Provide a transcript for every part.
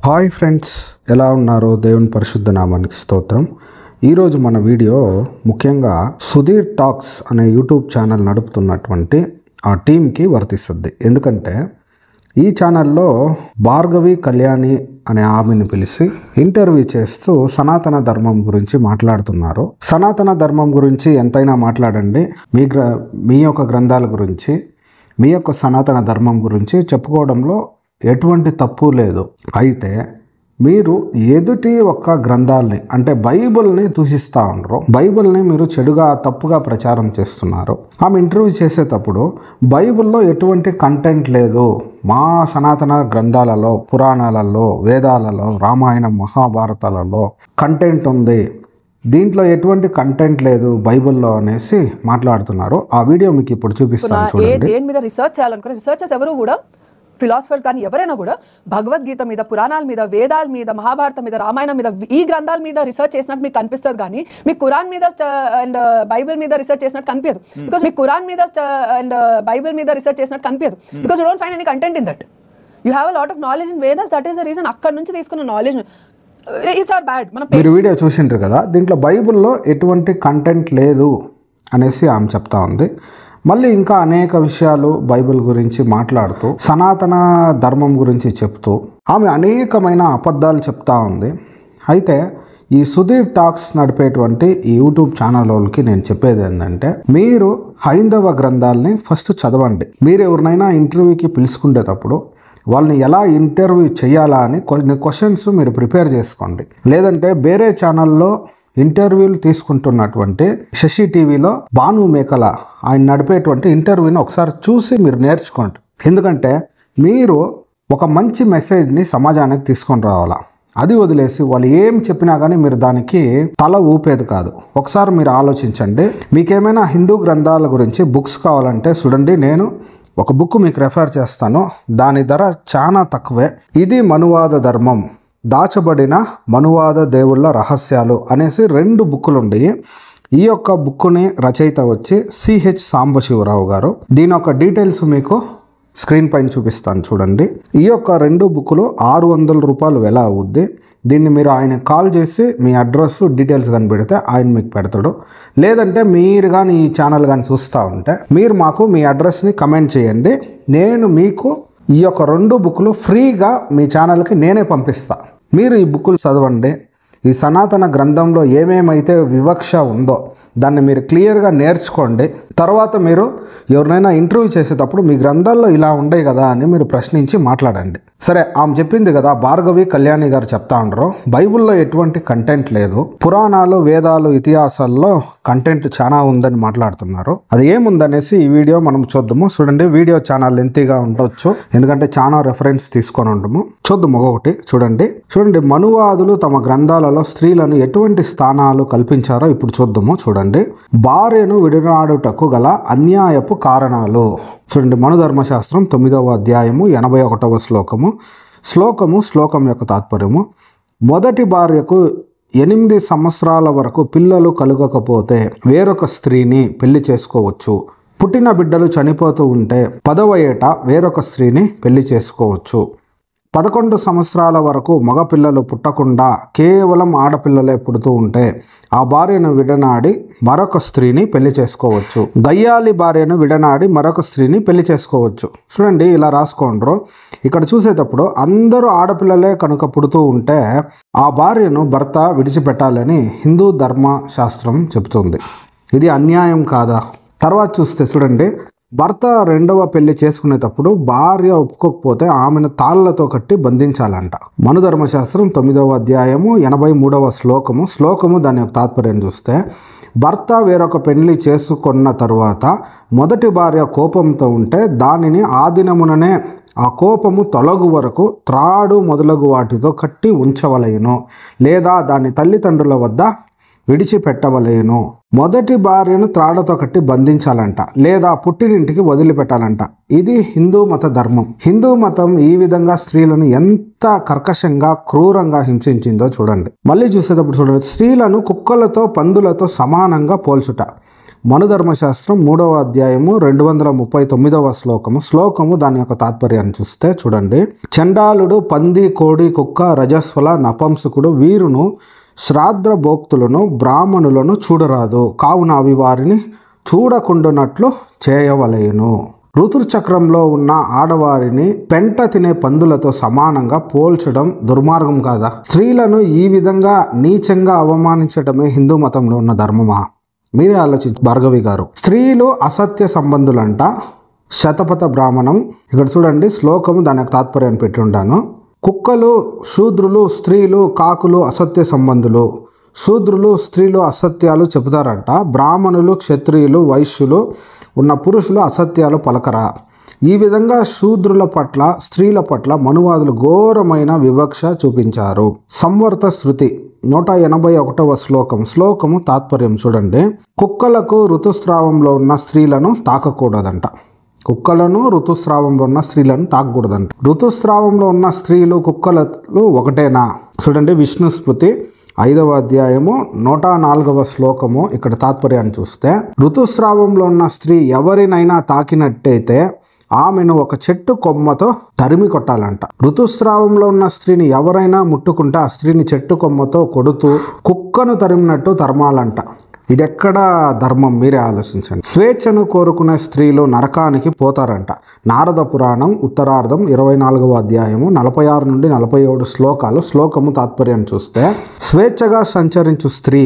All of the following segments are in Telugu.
హాయ్ ఫ్రెండ్స్, ఎలా ఉన్నారు? దేవుని పరిశుద్ధ నామానికి స్తోత్రం. ఈరోజు మన వీడియో ముఖ్యంగా సుధీర్ టాక్స్ అనే యూట్యూబ్ ఛానల్ నడుపుతున్నటువంటి ఆ టీంకి వర్తిస్తుంది. ఎందుకంటే ఈ ఛానల్లో భార్గవి కళ్యాణి అనే ఆమెను పిలిచి ఇంటర్వ్యూ చేస్తూ సనాతన ధర్మం గురించి మాట్లాడుతున్నారు. సనాతన ధర్మం గురించి ఎంతైనా మాట్లాడండి, మీ యొక్క గ్రంథాల గురించి, మీ యొక్క సనాతన ధర్మం గురించి చెప్పుకోవడంలో ఎటువంటి తప్పు లేదు. అయితే మీరు ఎదుటి ఒక్క గ్రంథాలని అంటే బైబిల్ని దూషిస్తూ ఉండరు. బైబిల్ని మీరు చెడుగా తప్పుగా ప్రచారం చేస్తున్నారు. ఆమె ఇంటర్వ్యూ చేసేటప్పుడు బైబిల్లో ఎటువంటి కంటెంట్ లేదు, మా సనాతన గ్రంథాలలో, పురాణాలలో, వేదాలలో, రామాయణం, మహాభారతాలలో కంటెంట్ ఉంది, దీంట్లో ఎటువంటి కంటెంట్ లేదు బైబిల్లో అనేసి మాట్లాడుతున్నారు. ఆ వీడియో మీకు ఇప్పుడు చూపిస్తాను చూడండి. దేని మీద రీసెర్చ్ చేయాలనుకున్న రీసెర్చర్స్ ఎవరు కూడా, ఫిలాసఫర్స్ కానీ ఎవరైనా కూడా భగవద్గీత మీద, పురాణాల మీద, వేదాల మీద, మహాభారతం మీద, రామాయణం మీద, ఈ గ్రంథాల మీద రీసెర్చ్ చేసినట్టు మీకు కనిపిస్తుంది. కానీ మీకు ఖురాన్ మీద అండ్ బైబిల్ మీద రీసెర్చ్ చేసినట్టు కనిపించదు. బికాస్ మీకు ఖురాన్ మీద అండ్ బైబిల్ మీద రీసెర్చ్ చేసినట్టు కనిపించదు. Because you don't find any content in that. You have a lot of knowledge in Vedas. That is the reason. అక్కడ నుంచి తీసుకున్న నాలెడ్జ్ ఇట్స్ ఆర్ బ్యాడ్. మీరు వీడియో చూసింటారు కదా, దీంట్లో బైబిల్లో ఎటువంటి కంటెంట్ లేదు అనేసి ఆమె చెప్తా ఉంది. మళ్ళీ ఇంకా అనేక విషయాలు బైబిల్ గురించి మాట్లాడుతూ సనాతన ధర్మం గురించి చెప్తూ ఆమె అనేకమైన అబద్ధాలు చెప్తా ఉంది. అయితే ఈ సుధీర్ టాక్స్ నడిపేటువంటి ఈ యూట్యూబ్ ఛానల్ వాళ్ళకి నేను చెప్పేది ఏంటంటే, మీరు హైందవ గ్రంథాలని ఫస్ట్ చదవండి. మీరు ఎవరినైనా ఇంటర్వ్యూకి పిలుచుకునేటప్పుడు వాళ్ళని ఎలా ఇంటర్వ్యూ చేయాలా అని కొన్ని క్వశ్చన్స్ మీరు ప్రిపేర్ చేసుకోండి. లేదంటే వేరే ఛానల్లో ఇంటర్వ్యూలు తీసుకుంటున్నటువంటి శశి టీవీలో భాను మేకల ఆయన నడిపేటువంటి ఇంటర్వ్యూని ఒకసారి చూసి మీరు నేర్చుకోండి. ఎందుకంటే మీరు ఒక మంచి మెసేజ్ని సమాజానికి తీసుకొని రావాలా. అది వదిలేసి వాళ్ళు ఏం చెప్పినా కానీ మీరు దానికి తల ఊపేది కాదు. ఒకసారి మీరు ఆలోచించండి. మీకేమైనా హిందూ గ్రంథాల గురించి బుక్స్ కావాలంటే చూడండి, నేను ఒక బుక్ మీకు రెఫర్ చేస్తాను. దాని ధర చాలా తక్కువే. ఇది మనువాద ధర్మం, దాచబడిన మనువాద దేవుళ్ళ రహస్యాలు అనేసి 2 బుక్కులు ఉన్నాయి. ఈ యొక్క బుక్కుని రచయిత వచ్చి సిహెచ్ సాంబశివరావు గారు. దీని యొక్క డీటెయిల్స్ మీకు స్క్రీన్ పైన చూపిస్తాను చూడండి. ఈ యొక్క 2 బుక్కులు 600 రూపాయలు వెల అవుద్ది. దీన్ని మీరు ఆయన కాల్ చేసి మీ అడ్రస్ డీటెయిల్స్ కానీ పెడితే ఆయన మీకు పెడతాడు. లేదంటే మీరు కానీ ఈ ఛానల్ కానీ చూస్తూ ఉంటే మీరు మాకు మీ అడ్రస్ని కమెంట్ చేయండి. నేను మీకు ఈ యొక్క 2 బుక్కులు ఫ్రీగా మీ ఛానల్కి నేనే పంపిస్తా. మీరు ఈ బుక్కులు చదవండి. ఈ సనాతన గ్రంథంలో ఏమేమైతే వివక్ష ఉందో దాన్ని మీరు క్లియర్గా నేర్చుకోండి. తర్వాత మీరు ఎవరినైనా ఇంటర్వ్యూ చేసేటప్పుడు మీ గ్రంథాల్లో ఇలా ఉండే కదా అని మీరు ప్రశ్నించి మాట్లాడండి. సరే, ఆమె చెప్పింది కదా, భార్గవి కళ్యాణి గారు చెప్తా ఉండరు బైబిల్లో ఎటువంటి కంటెంట్ లేదు, పురాణాలు, వేదాలు, ఇతిహాసాల్లో కంటెంట్ చాలా ఉందని మాట్లాడుతున్నారు. అది ఏముందనేసి ఈ వీడియో మనం చూద్దాము. చూడండి, వీడియో చాలా లెంతీగా ఉండొచ్చు ఎందుకంటే చాలా రెఫరెన్స్ తీసుకొని ఉండము. చూద్దాము ఒకటి. చూడండి, మనువాదులు తమ గ్రంథాలలో స్త్రీలను ఎటువంటి స్థానాలు కల్పించారో ఇప్పుడు చూద్దాము. చూడండి, భార్యను విడనాడుటకు గల అన్యాయపు కారణాలు. చూడండి, మనుధర్మశాస్త్రం 9వ అధ్యాయము 81వ శ్లోకం యొక్క తాత్పర్యము. మొదటి భార్యకు 8 సంవత్సరాల వరకు పిల్లలు కలుగకపోతే వేరొక స్త్రీని పెళ్లి చేసుకోవచ్చు. పుట్టిన బిడ్డలు చనిపోతూ ఉంటే 10వ ఏట వేరొక స్త్రీని పెళ్లి చేసుకోవచ్చు. 11 సంవత్సరాల వరకు మగపిల్లలు పుట్టకుండా కేవలం ఆడపిల్లలే పుడుతూ ఉంటే ఆ భార్యను విడనాడి మరొక స్త్రీని పెళ్లి చేసుకోవచ్చు. గయ్యాలి భార్యను విడనాడి మరొక స్త్రీని పెళ్లి చేసుకోవచ్చు. చూడండి, ఇలా రాసుకోండ్రు. ఇక్కడ చూసేటప్పుడు అందరూ ఆడపిల్లలే కనుక పుడుతూ ఉంటే ఆ భార్యను భర్త విడిచిపెట్టాలని హిందూ ధర్మశాస్త్రం చెబుతుంది. ఇది అన్యాయం కాదా? తర్వాత చూస్తే చూడండి, భర్త 2వ పెళ్లి చేసుకునేటప్పుడు భార్య ఒప్పుకోకపోతే ఆమెను తాళ్లతో కట్టి బంధించాలంట. మనుధర్మశాస్త్రం 9వ అధ్యాయము 83వ శ్లోకము దాని యొక్క తాత్పర్యం చూస్తే, భర్త వేరొక పెళ్లి చేసుకున్న తరువాత మొదటి భార్య కోపంతో ఉంటే దానిని ఆ దినముననే ఆ కోపము తొలగు వరకు త్రాడు మొదలగు వాటితో కట్టి ఉంచవలెను, లేదా దాని తల్లిదండ్రుల వద్ద విడిచిపెట్టవలేను. మొదటి భార్యను త్రాడతో కట్టి బంధించాలంట, లేదా పుట్టినింటికి వదిలిపెట్టాలంట. ఇది హిందూ మత ధర్మం. హిందూ మతం ఈ విధంగా స్త్రీలను ఎంత కర్కశంగా, క్రూరంగా హింసించిందో చూడండి. మళ్ళీ చూసేటప్పుడు చూడండి, స్త్రీలను కుక్కలతో, పందులతో సమానంగా పోల్చుట. మనుధర్మశాస్త్రం 3వ అధ్యాయము 239వ శ్లోకము దాని యొక్క తాత్పర్యాన్ని చూస్తే చూడండి. చండాలుడు, పంది, కోడి, కుక్క, రజస్వల, నపంసకుడు వీరును శ్రాద్ధ భోక్తులను బ్రాహ్మణులను చూడరాదు, కావున అవి వారిని చూడకుండానట్లు చేయవలెను. ఋతుచక్రంలో ఉన్న ఆడవారిని పెంట తినే పందులతో సమానంగా పోల్చడం దుర్మార్గం కాదా? స్త్రీలను ఈ విధంగా నీచంగా అవమానించడమే హిందూ మతంలో ఉన్న ధర్మమా? మీరే ఆలోచించు భార్గవి గారు. స్త్రీలు అసత్య సంబంధులంట. శతపథ బ్రాహ్మణం. ఇక్కడ చూడండి శ్లోకము దాని యొక్క తాత్పర్యాన్ని పెట్టి ఉంటాను. కుక్కలు, శూద్రులు, స్త్రీలు, కాకులు అసత్య సంబంధులు. శూద్రులు, స్త్రీలు అసత్యాలు చెబుతారంట. బ్రాహ్మణులు, క్షత్రియులు, వైశ్యులు ఉన్న పురుషులు అసత్యాలు పలకరా. ఈ విధంగా శూద్రుల పట్ల, స్త్రీల పట్ల మనువాదులు ఘోరమైన వివక్ష చూపించారు. సంవర్త శృతి 181వ శ్లోకము తాత్పర్యం చూడండి. కుక్కలకు ఋతుస్రావంలో ఉన్న స్త్రీలను తాకకూడదంట. కుక్కలను ఋతుస్రావంలో ఉన్న స్త్రీలను తాకకూడదంట. ఋతుస్రావంలో ఉన్న స్త్రీలు కుక్కలు ఒకటేనా? చూడండి విష్ణు స్మృతి 5వ అధ్యాయము 104వ శ్లోకము. ఇక్కడ తాత్పర్యాన్ని చూస్తే ఋతుస్రావంలో ఉన్న స్త్రీ ఎవరినైనా తాకినట్టయితే ఆమెను ఒక చెట్టు కొమ్మతో తరిమి కొట్టాలంట. ఋతుస్రావంలో ఉన్న స్త్రీని ఎవరైనా ముట్టుకుంటే ఆ స్త్రీని చెట్టు కొమ్మతో కొడుతూ కుక్కను తరిమినట్టు తరమాలంట. ఇది ఎక్కడ ధర్మం? మీరే ఆలోచించండి. స్వేచ్ఛను కోరుకునే స్త్రీలు నరకానికి పోతారంట. నారద పురాణం ఉత్తరార్ధం 24వ అధ్యాయము 46 నుండి 47 శ్లోకము తాత్పర్యాన్ని చూస్తే స్వేచ్ఛగా సంచరించు స్త్రీ,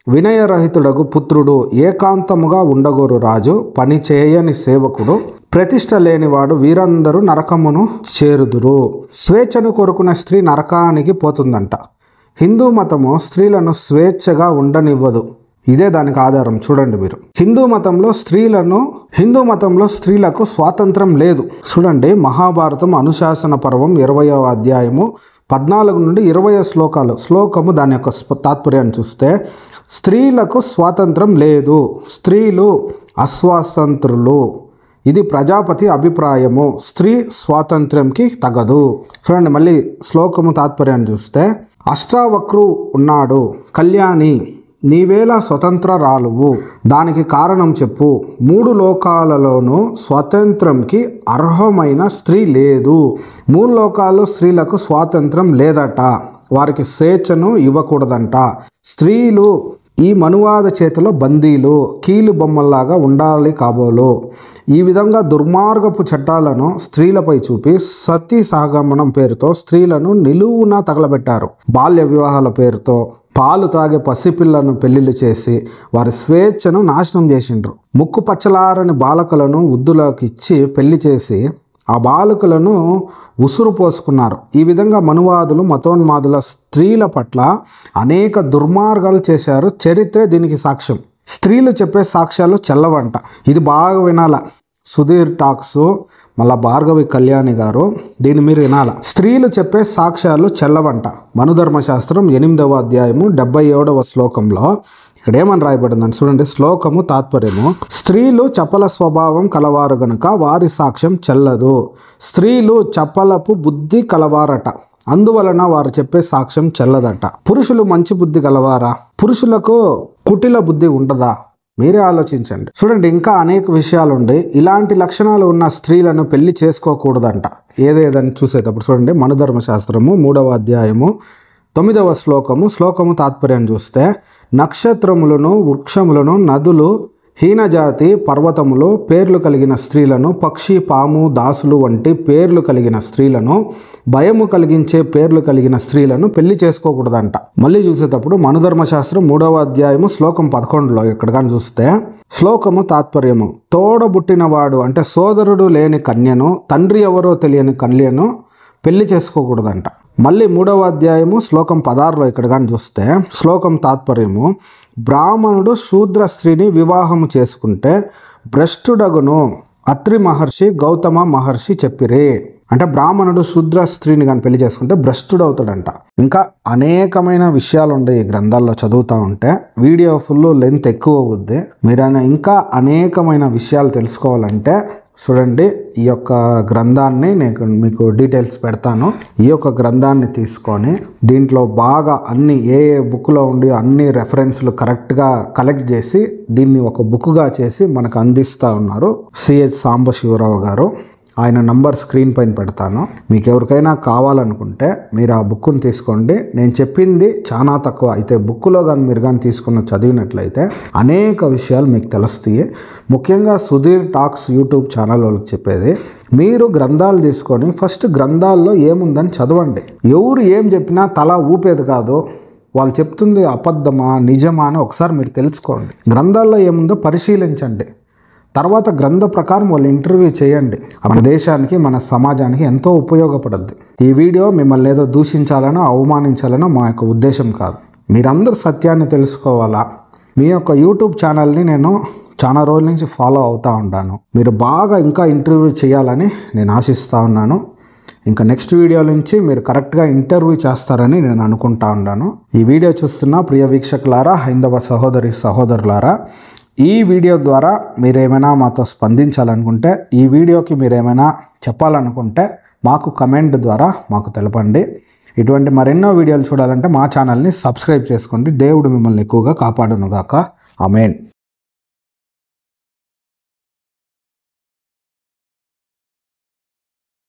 వినయరహితుడగు పుత్రుడు, ఏకాంతముగా ఉండగోరు రాజు, పని చేయని సేవకుడు, ప్రతిష్ట లేనివాడు వీరందరూ నరకమును చేరుదురు. స్వేచ్ఛను కోరుకునే స్త్రీ నరకానికి పోతుందంట. హిందూ మతము స్త్రీలను స్వేచ్ఛగా ఉండనివ్వదు. ఇదే దానికి ఆధారం. చూడండి మీరు. హిందూ మతంలో స్త్రీలకు స్వాతంత్రం లేదు. చూడండి మహాభారతం అనుశాసన పర్వం 20వ అధ్యాయము 14 నుండి 20 శ్లోకము దాని యొక్క తాత్పర్యాన్ని చూస్తే స్త్రీలకు స్వాతంత్రం లేదు, స్త్రీలు అస్వాతంత్రులు, ఇది ప్రజాపతి అభిప్రాయము, స్త్రీ స్వాతంత్ర్యంకి తగదు. చూడండి మళ్ళీ శ్లోకము తాత్పర్యాన్ని చూస్తే అష్టావక్రు ఉన్నాడు, కళ్యాణి నీవేళ స్వతంత్రరాలువు, దానికి కారణం చెప్పు. 3 లోకాలలోనూ స్వాతంత్రంకి అర్హమైన స్త్రీ లేదు. 3 లోకాలు స్త్రీలకు స్వాతంత్రం లేదట. వారికి స్వేచ్ఛను ఇవ్వకూడదంట. స్త్రీలు ఈ మనువాద చేతిలో బందీలు, కీలు బొమ్మల్లాగా ఉండాలి కాబోలు. ఈ విధంగా దుర్మార్గపు చట్టాలను స్త్రీలపై చూపి సతీ సహగమనం పేరుతో స్త్రీలను నిలువున తగలబెట్టారు. బాల్య వివాహాల పేరుతో పాలు తాగే పసిపిల్లను పెళ్లిళ్ళు చేసి వారి స్వేచ్ఛను నాశనం చేసిండ్రు. ముక్కు పచ్చలారని బాలకులను వృద్ధులకు ఇచ్చి పెళ్లి చేసి ఆ బాలకులను ఉసురు పోసుకున్నారు. ఈ విధంగా మనువాదులు, మతోన్మాదుల స్త్రీల పట్ల అనేక దుర్మార్గాలు చేశారు. చరిత్రే దీనికి సాక్ష్యం. స్త్రీలు చెప్పే సాక్ష్యాలు చెల్లవంట. ఇది బాగా వినాల. సుధీర్ టాక్స్ మళ్ళా భార్గవి కళ్యాణి గారు దీన్ని మీరు వినాల. స్త్రీలు చెప్పే సాక్ష్యాలు చెల్లవంట. మనుధర్మశాస్త్రం 8వ అధ్యాయము 77వ శ్లోకంలో ఇక్కడ ఏమని రాయబడిందని చూడండి. శ్లోకము తాత్పర్యము స్త్రీలు చపల స్వభావం కలవారు గనుక వారి సాక్ష్యం చెల్లదు. స్త్రీలు చపలపు బుద్ధి కలవారట, అందువలన వారు చెప్పే సాక్ష్యం చెల్లదట. పురుషులు మంచి బుద్ధి గలవారా? పురుషులకు కుటిల బుద్ధి ఉండదా? మీరే ఆలోచించండి. చూడండి ఇంకా అనేక విషయాలు ఉండి ఇలాంటి లక్షణాలు ఉన్న స్త్రీలను పెళ్లి చేసుకోకూడదంట. ఏదేదని చూసేటప్పుడు చూడండి మనుధర్మశాస్త్రము 3వ అధ్యాయము 9వ శ్లోకము తాత్పర్యాన్ని చూస్తే నక్షత్రములను, వృక్షములను, నదులు, హీనజాతి పర్వతములు పేర్లు కలిగిన స్త్రీలను, పక్షి, పాము, దాసులు వంటి పేర్లు కలిగిన స్త్రీలను, భయము కలిగించే పేర్లు కలిగిన స్త్రీలను పెళ్లి చేసుకోకూడదంట. మళ్ళీ చూసేటప్పుడు మనుధర్మశాస్త్రం 3వ అధ్యాయము శ్లోకం 11లో ఇక్కడ కానీ చూస్తే శ్లోకము తాత్పర్యము తోడబుట్టినవాడు అంటే సోదరుడు లేని కన్యను, తండ్రి ఎవరో తెలియని కన్యను పెళ్లి చేసుకోకూడదంట. మళ్ళీ 3వ అధ్యాయము శ్లోకం 16లో ఇక్కడ కానీ చూస్తే శ్లోకం తాత్పర్యము బ్రాహ్మణుడు శూద్ర స్త్రీని వివాహము చేసుకుంటే భ్రష్టుడగును అత్రి మహర్షి, గౌతమ మహర్షి చెప్పిరే. అంటే బ్రాహ్మణుడు శూద్ర స్త్రీని కానీ పెళ్లి చేసుకుంటే భ్రష్టుడు అవుతాడంట. ఇంకా అనేకమైన విషయాలు ఉండే ఈ గ్రంథాల్లో చదువుతూ ఉంటే వీడియో ఫుల్ లెంత్ ఎక్కువ అవుద్ది. మీరు ఇంకా అనేకమైన విషయాలు తెలుసుకోవాలంటే చూడండి, ఈ యొక్క గ్రంథాన్ని నేను మీకు డీటెయిల్స్ పెడతాను. ఈ యొక్క గ్రంథాన్ని తీసుకొని దీంట్లో బాగా అన్ని ఏ బుక్లో ఉండి అన్ని రెఫరెన్స్లు కరెక్ట్గా కలెక్ట్ చేసి దీన్ని ఒక బుక్గా చేసి మనకు అందిస్తూ ఉన్నారు సిహెచ్ సాంబశివరావు గారు. ఆయన నంబర్ స్క్రీన్ పైన పెడతాను. మీకు ఎవరికైనా కావాలనుకుంటే మీరు ఆ బుక్ని తీసుకోండి. నేను చెప్పింది చాలా తక్కువ అయితే బుక్లో కానీ మీరు కానీ తీసుకున్న చదివినట్లయితే అనేక విషయాలు మీకు తెలుస్తాయి. ముఖ్యంగా సుధీర్ టాక్స్ యూట్యూబ్ ఛానల్ వాళ్ళకి చెప్పేది, మీరు గ్రంథాలు తీసుకొని ఫస్ట్ గ్రంథాల్లో ఏముందని చదవండి. ఎవరు ఏం చెప్పినా తల ఊపేది కాదు. వాళ్ళు చెప్తుంది అబద్ధమా నిజమా అని ఒకసారి మీరు తెలుసుకోండి. గ్రంథాల్లో ఏముందో పరిశీలించండి. తర్వాత గ్రంథ ప్రకారం వాళ్ళు ఇంటర్వ్యూ చేయండి. మన దేశానికి మన సమాజానికి ఎంతో ఉపయోగపడుద్ది. ఈ వీడియో మిమ్మల్ని ఏదో దూషించాలనో అవమానించాలనో మా యొక్క ఉద్దేశం కాదు. మీరందరూ సత్యాన్ని తెలుసుకోవాలా. మీ యొక్క యూట్యూబ్ ఛానల్ని నేను చాలా రోజుల నుంచి ఫాలో అవుతూ ఉంటాను. మీరు బాగా ఇంకా ఇంటర్వ్యూ చేయాలని నేను ఆశిస్తూ ఉన్నాను. ఇంకా నెక్స్ట్ వీడియో నుంచి మీరు కరెక్ట్గా ఇంటర్వ్యూ చేస్తారని నేను అనుకుంటా ఉన్నాను. ఈ వీడియో చూస్తున్న ప్రియ వీక్షకులారా, హైందవ సహోదరులారా, ఈ వీడియో ద్వారా మీరేమైనా మాతో స్పందించాలనుకుంటే, ఈ వీడియోకి మీరేమైనా చెప్పాలనుకుంటే మాకు కమెంట్ ద్వారా మాకు తెలపండి. ఇటువంటి మరెన్నో వీడియోలు చూడాలంటే మా ఛానల్ని సబ్స్క్రైబ్ చేసుకోండి. దేవుడు మిమ్మల్ని ఎక్కువగా కాపాడునుగాక. ఆమేన్.